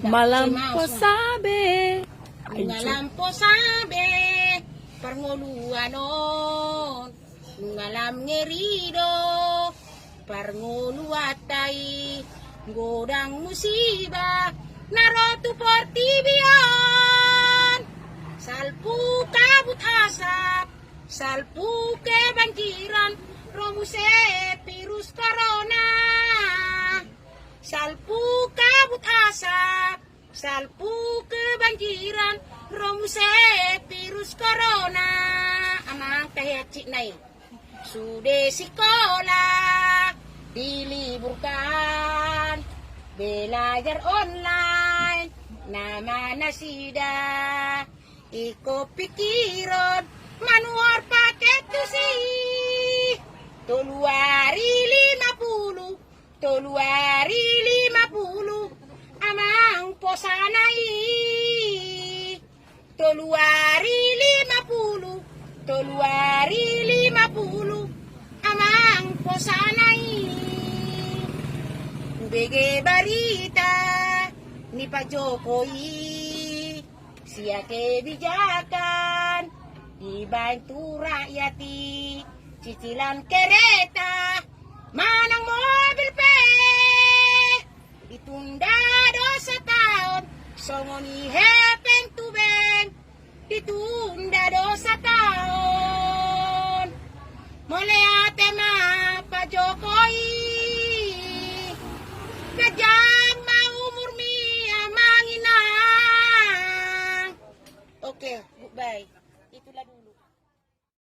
Malampo sabi. Ngalampo sabi, parngoluanon, ngalam ngerido, parngoluatay, godang musiba, narotu portibion, salpu kabut asap, salpu kebanjiran, romuse virus corona, salpu kabut asap, salpu kebanjiran, romuse virus corona. Amang kahecik naik sudah sekolah diliburkan, belajar online, nama nasida, iko pikiran, manuar paket tusi, toluari 50, amang posanai, toluari 50, amang posanai. Bege barita ni Pak Jokowi, sia kebijakan dibantu rakyati, cicilan kereta, manang mobil ditunda 2 tahun, songoni hepeng tubeng, ditunda 2 tahun. Mulai atema Pak Jokowi, kejang mau umur mia manginang. Oke, goodbye. Itulah dulu.